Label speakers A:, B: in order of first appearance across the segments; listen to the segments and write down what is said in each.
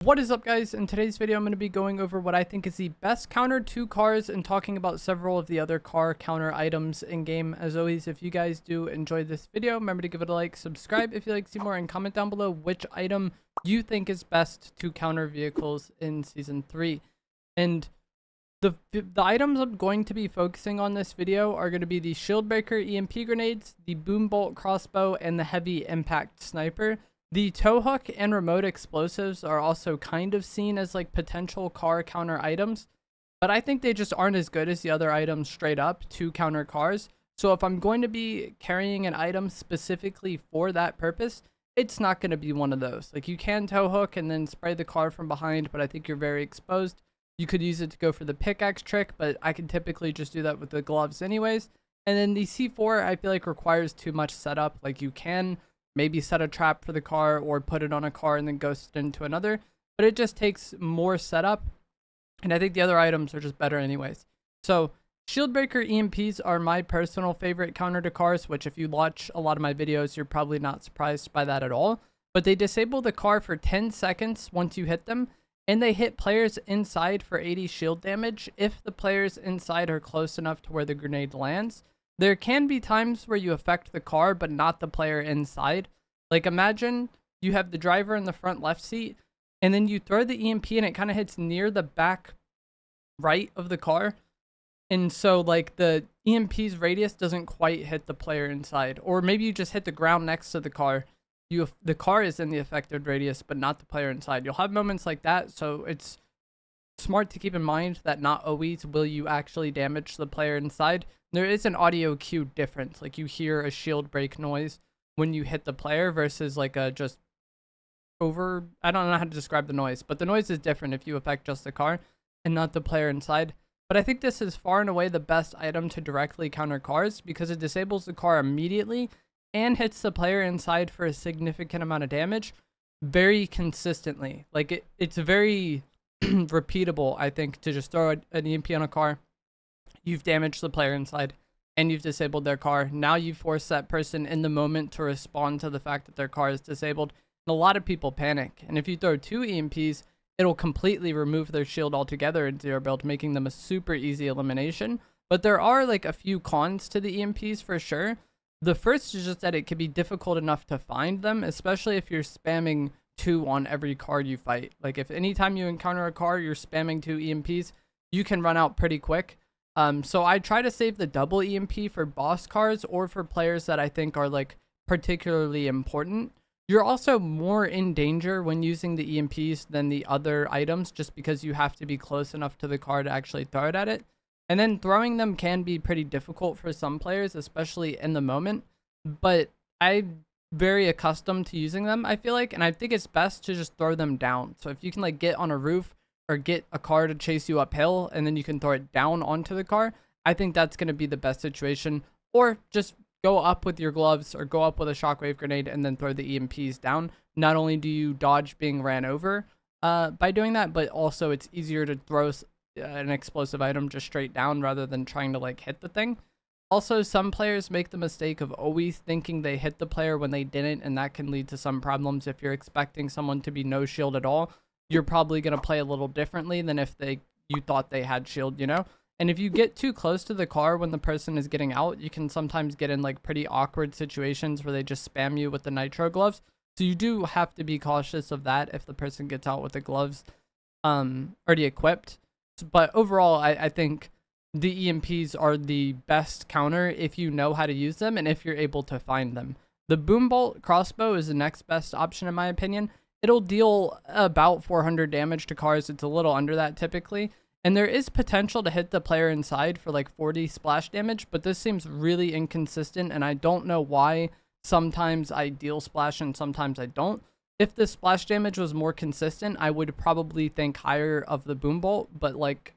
A: What is up, guys? In today's video I'm going to be going over what I think is the best counter to cars and talking about several of the other car counter items in game. As always, if you guys do enjoy this video, remember to give it a like, subscribe if you like to see more, and comment down below which item you think is best to counter vehicles in season 3. And the items I'm going to be focusing on this video are going to be the Shield Breaker EMP grenades, the Boom Bolt crossbow, and the heavy impact sniper. The tow hook and remote explosives are also kind of seen as like potential car counter items, but I think they just aren't as good as the other items straight up to counter cars. So if I'm going to be carrying an item specifically for that purpose, it's not going to be one of those. Like, you can tow hook and then spray the car from behind, but I think you're very exposed. You could use it to go for the pickaxe trick, but I can typically just do that with the gloves anyways. And then the C4 I feel like requires too much setup. Like, you can maybe set a trap for the car or put it on a car and then ghost it into another, but it just takes more setup, and I think the other items are just better anyways. So Shield Breaker EMPs are my personal favorite counter to cars, which if you watch a lot of my videos, you're probably not surprised by that at all. But they disable the car for 10 seconds once you hit them, and they hit players inside for 80 shield damage if the players inside are close enough to where the grenade lands. There can be times where you affect the car, but not the player inside. Like, imagine you have the driver in the front left seat, and then you throw the EMP and it kind of hits near the back right of the car. And so, like, the EMP's radius doesn't quite hit the player inside. Or maybe you just hit the ground next to the car. The car is in the affected radius, but not the player inside. You'll have moments like that, so it's smart to keep in mind that not always will you actually damage the player inside. There is an audio cue difference. Like, you hear a shield break noise when you hit the player versus like a just over, I don't know how to describe the noise, but the noise is different if you affect just the car and not the player inside. But I think this is far and away the best item to directly counter cars because it disables the car immediately and hits the player inside for a significant amount of damage very consistently. Like, it's very repeatable, I think, to just throw an EMP on a car. You've damaged the player inside and you've disabled their car. Now you force that person in the moment to respond to the fact that their car is disabled. And a lot of people panic. And if you throw 2 EMPs, it'll completely remove their shield altogether in zero build, making them a super easy elimination. But there are like a few cons to the EMPs for sure. The first is just that it can be difficult enough to find them, especially if you're spamming 2 on every car you fight. Like, if anytime you encounter a car, you're spamming 2 EMPs, you can run out pretty quick. So I try to save the double EMP for boss cars or for players that I think are like particularly important. You're also more in danger when using the EMPs than the other items just because you have to be close enough to the car to actually throw it at it. And then throwing them can be pretty difficult for some players, especially in the moment. But I'm very accustomed to using them, I feel like, and I think it's best to just throw them down. So if you can like get on a roof or get a car to chase you uphill and then you can throw it down onto the car, I think that's going to be the best situation. Or just go up with your gloves or go up with a shockwave grenade and then throw the EMPs down. Not only do you dodge being ran over by doing that, but also it's easier to throw an explosive item just straight down rather than trying to like hit the thing. Also, some players make the mistake of always thinking they hit the player when they didn't, and that can lead to some problems. If you're expecting someone to be no shield at all, you're probably going to play a little differently than if you thought they had shield, you know? And if you get too close to the car when the person is getting out, you can sometimes get in like pretty awkward situations where they just spam you with the nitro gloves. So you do have to be cautious of that if the person gets out with the gloves already equipped. But overall, I think the EMPs are the best counter if you know how to use them and if you're able to find them. The Boom Bolt crossbow is the next best option in my opinion. It'll deal about 400 damage to cars. It's a little under that typically. And there is potential to hit the player inside for like 40 splash damage, but this seems really inconsistent and I don't know why sometimes I deal splash and sometimes I don't. If the splash damage was more consistent, I would probably think higher of the Boom Bolt, but like,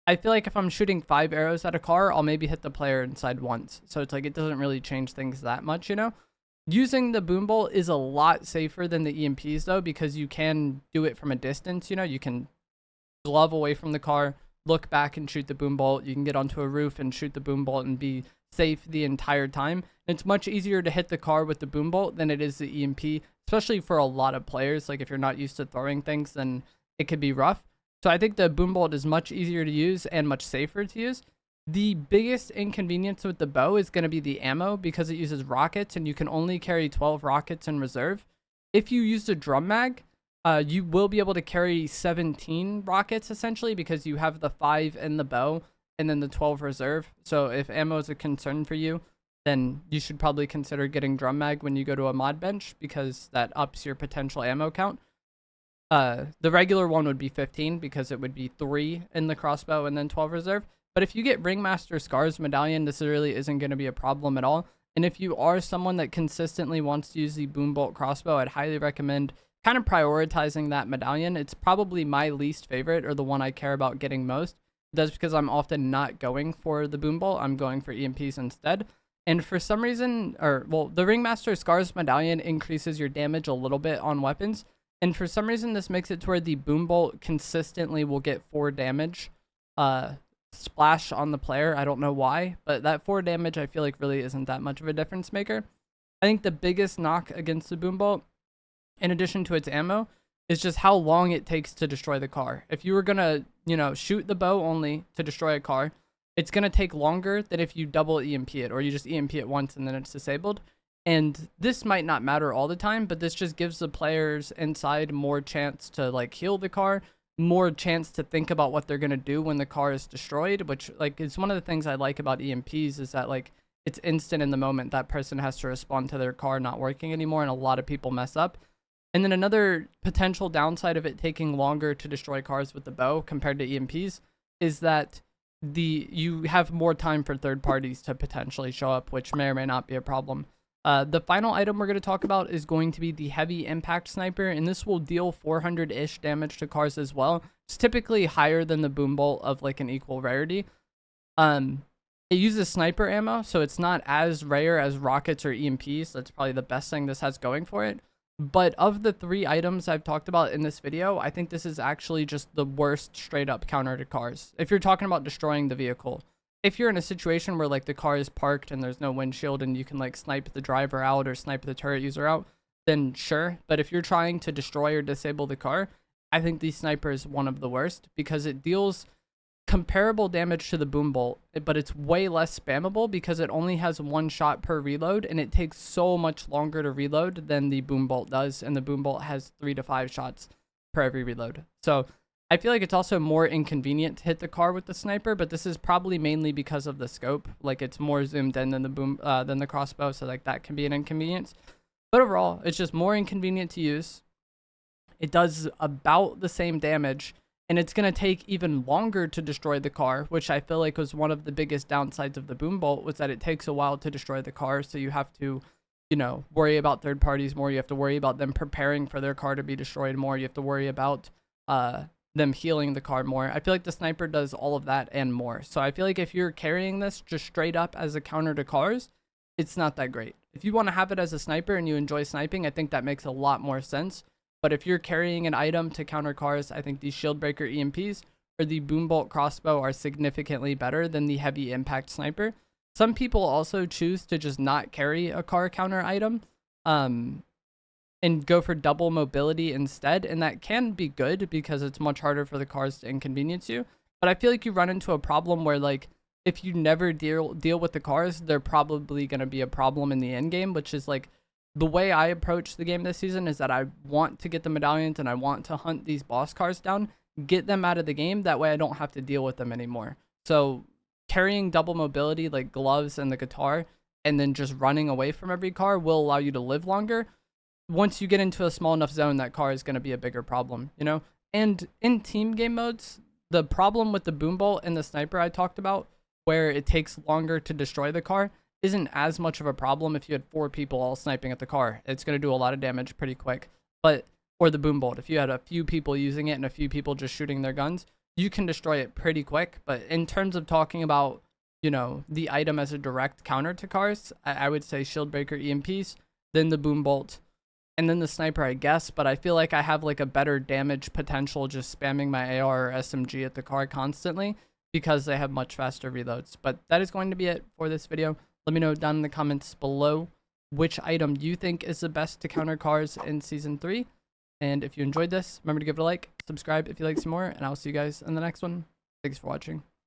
A: I feel like if I'm shooting 5 arrows at a car, I'll maybe hit the player inside once. So it's like, it doesn't really change things that much, you know? Using the Boom Bolt is a lot safer than the EMPs though, because you can do it from a distance, you know? You can glove away from the car, look back and shoot the Boom Bolt. You can get onto a roof and shoot the Boom Bolt and be safe the entire time. It's much easier to hit the car with the Boom Bolt than it is the EMP, especially for a lot of players. Like if you're not used to throwing things, then it could be rough. So I think the boom bolt is much easier to use and much safer to use. The biggest inconvenience with the bow is going to be the ammo, because it uses rockets and you can only carry 12 rockets in reserve. If you use a drum mag, you will be able to carry 17 rockets essentially, because you have the 5 in the bow and then the 12 reserve. So if ammo is a concern for you, then you should probably consider getting drum mag when you go to a mod bench, because that ups your potential ammo count. The regular one would be 15 because it would be 3 in the crossbow and then 12 reserve. But if you get Ringmaster Scar's medallion, this really isn't going to be a problem at all. And if you are someone that consistently wants to use the boom bolt crossbow, I'd highly recommend kind of prioritizing that medallion. It's probably my least favorite, or the one I care about getting most. That's because I'm often not going for the boom bolt. I'm going for EMPs instead. And for some reason, the Ringmaster Scar's medallion increases your damage a little bit on weapons. And for some reason, this makes it to where the boom bolt consistently will get 4 damage splash on the player. I don't know why, but that 4 damage I feel like really isn't that much of a difference maker. I think the biggest knock against the boom bolt, in addition to its ammo, is just how long it takes to destroy the car. If you were gonna, shoot the bow only to destroy a car, it's gonna take longer than if you double EMP it, or you just EMP it once and then it's disabled. And this might not matter all the time, but this just gives the players inside more chance to like heal the car, more chance to think about what they're going to do when the car is destroyed, which like is one of the things I like about EMPs, is that like it's instant in the moment. That person has to respond to their car not working anymore, and a lot of people mess up. And then another potential downside of it taking longer to destroy cars with the bow compared to EMPs is that you have more time for third parties to potentially show up, which may or may not be a problem. The final item we're going to talk about is going to be the heavy impact sniper, and this will deal 400-ish damage to cars as well. It's typically higher than the boom bolt of like an equal rarity. It uses sniper ammo, so it's not as rare as rockets or EMPs. That's probably the best thing this has going for it. But of the 3 items I've talked about in this video, I think this is actually just the worst straight up counter to cars. If you're talking about destroying the vehicle. If you're in a situation where like the car is parked and there's no windshield and you can like snipe the driver out or snipe the turret user out, then sure. But if you're trying to destroy or disable the car, I think the sniper is one of the worst, because it deals comparable damage to the boom bolt, but it's way less spammable because it only has 1 shot per reload, and it takes so much longer to reload than the boom bolt does, and the boom bolt has 3 to 5 shots per every reload. So I feel like it's also more inconvenient to hit the car with the sniper, but this is probably mainly because of the scope. Like it's more zoomed in than the crossbow, so like that can be an inconvenience. But overall, it's just more inconvenient to use. It does about the same damage, and it's going to take even longer to destroy the car, which I feel like was one of the biggest downsides of the boom bolt, was that it takes a while to destroy the car. So you have to, worry about third parties more. You have to worry about them preparing for their car to be destroyed more. You have to worry about them healing the car more. I feel like the sniper does all of that and more. So I feel like if you're carrying this just straight up as a counter to cars, it's not that great. If you want to have it as a sniper and you enjoy sniping, I think that makes a lot more sense. But if you're carrying an item to counter cars, I think the Shield Breaker EMPs or the Boom Bolt crossbow are significantly better than the heavy impact sniper. Some people also choose to just not carry a car counter item and go for double mobility instead, and that can be good because it's much harder for the cars to inconvenience you. But I feel like you run into a problem where like if you never deal with the cars, they're probably going to be a problem in the end game, which is like the way I approach the game this season is that I want to get the medallions and I want to hunt these boss cars down, get them out of the game. That way I don't have to deal with them anymore. So carrying double mobility like gloves and the guitar and then just running away from every car will allow you to live longer. Once you get into a small enough zone, that car is going to be a bigger problem, And in team game modes, the problem with the boom bolt and the sniper I talked about, where it takes longer to destroy the car, isn't as much of a problem if you had 4 people all sniping at the car. It's going to do a lot of damage pretty quick. Or the boom bolt, if you had a few people using it and a few people just shooting their guns, you can destroy it pretty quick. But in terms of talking about, the item as a direct counter to cars, I would say Shield Breaker EMPs, then the boom bolt, and then the sniper, I guess. But I feel like I have like a better damage potential just spamming my AR or SMG at the car constantly because they have much faster reloads. But that is going to be it for this video. Let me know down in the comments below which item you think is the best to counter cars in Season 3. And if you enjoyed this, remember to give it a like, subscribe if you like some more, and I'll see you guys in the next one. Thanks for watching.